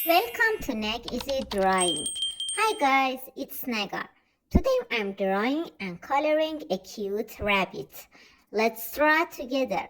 Welcome to NegEasyDrawing. Hi guys, it's Negar. Today I'm drawing and coloring a cute rabbit. Let's draw together.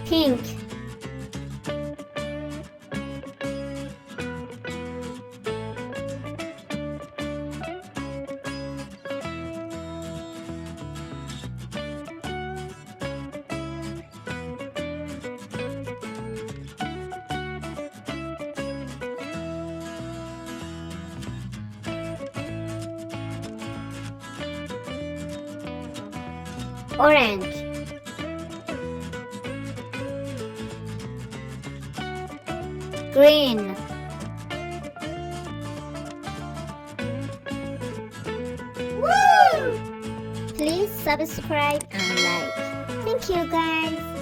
Pink, orange, green, woo! Please subscribe and like. Thank you guys.